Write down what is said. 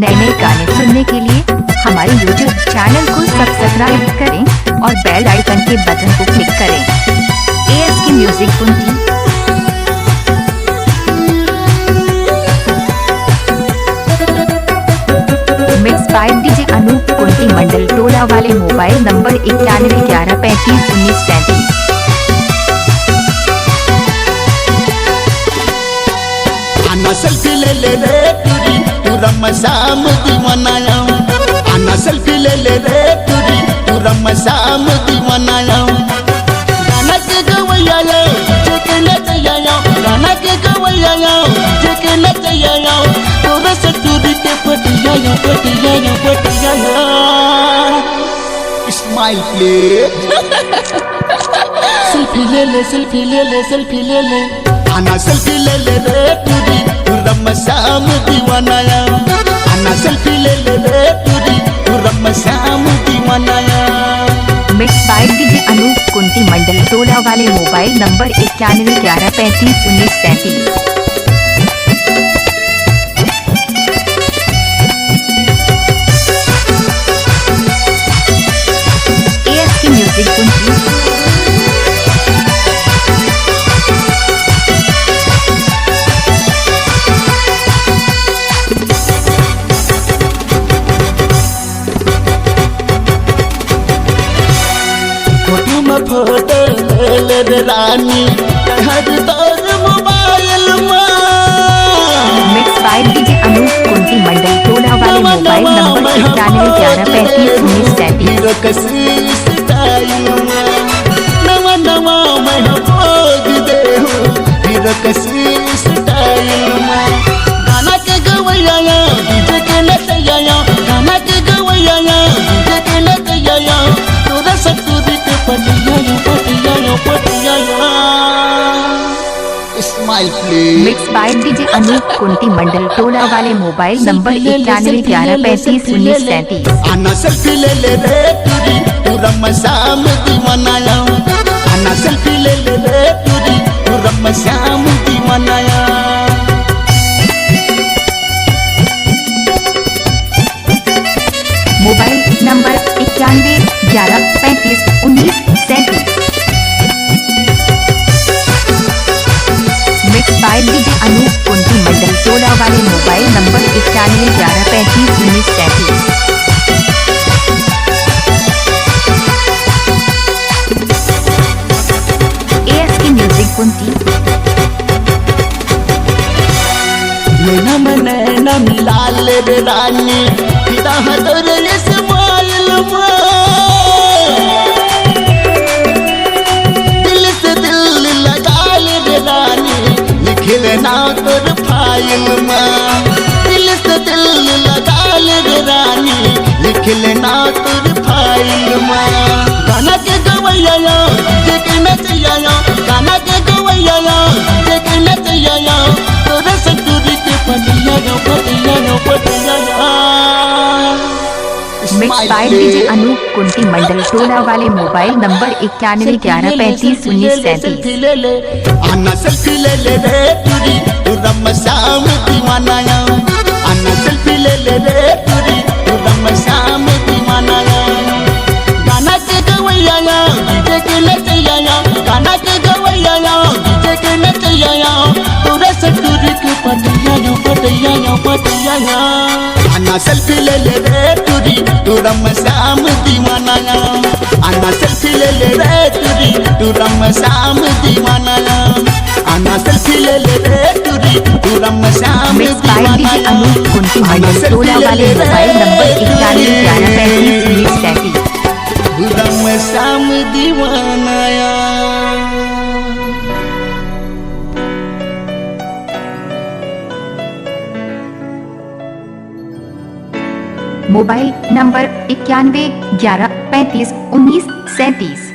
नए नए गाने सुनने के लिए हमारे YouTube चैनल को सब्सक्राइब करें और बेल आइकन के बटन को क्लिक करें। ASK music Kunti. Mix by DJ Anup Kunti Mandal टोला वाले मोबाइल नंबर 9111351933। आना सेल्फी ले ले रे तुरी तू रमजान दीवानाया। आना सेल्फी ले ले रे तुरी तू रमजान दीवानाया। गाना के गवैया जेके नचैया गाना के गवैया जेके नचैया तोरे से तुरी के पटिया स्माइल प्लीज। सेल्फी ले ले सेल्फी ले ले सेल्फी ले ले। आना सेल्फी ले ले रे तुरी तू रमजान दीवानाया। आना सेल्फी ले ले रे तुरी तू रमजान दीवानाया। Mix by DJ Anup Kunti Mandal टोला वाले mobile number 9111351933। ASK music Kunti. Photo ले रे रानी हर दौर मोबाइल में। Mix by DJ Anup Kunti Mandal टोला वाले मोबाइल नंबर 9111351933। गाना के गवैया जेके नचैया गाना के गवैया जेके नचैया तोरा सतुरी के पटिया smile please. Mix by DJ Anup Kunti Mandal टोला वाले मोबाइल नंबर 9111351933। आना सेल्फी ले ले रे तुरी तू रमजान दीवानाया। आना सेल्फी ले ले रे तुरी तू रमजान दीवानाया। Mobile number 9111351933। Mix by DJ Anup Kunti Mandal टोला वाले mobile number 9111351933। ASK music Kunti. नैना में नैना मिला ले रे रानी फिदा तोरे स्माइल में। दिल से दिल लगा ले रे रानी लिखल ना तोर फाइल में। दिल से दिल लगा ले रे रानी लिखल ना तोर फाइल में। गाना के गवैया जेके नचैया गाना के गवैया जेके नचैया तोरे से दूरी के पटिया mix by DJ Anup Kunti Mandal टोला वाले मोबाइल नंबर 9111351933। आना सेल्फी ले ले रे तुरी तू रमजान दीवानाया। आना सेल्फी ले ले रे तुरी तू रमजान दीवानाया। गाना के गवैया जेके नचैया गाना के गवैया जेके नचैया तोरे से दूरी के पटिया आना सेल्फी ले ले रे तुरी तू रमजान दीवानाया। आना सेल्फी ले ले रे तुरी तू रमजान दीवानाया। आना सेल्फी ले ले रे तुरी तू रमजान मिक्स बाय डीजे दीवानाया। अनूप कुंती मंडल टोला वाले मोबाइल नंबर 9111351933। रमजान दीवानाया। Mobile number 9111351933।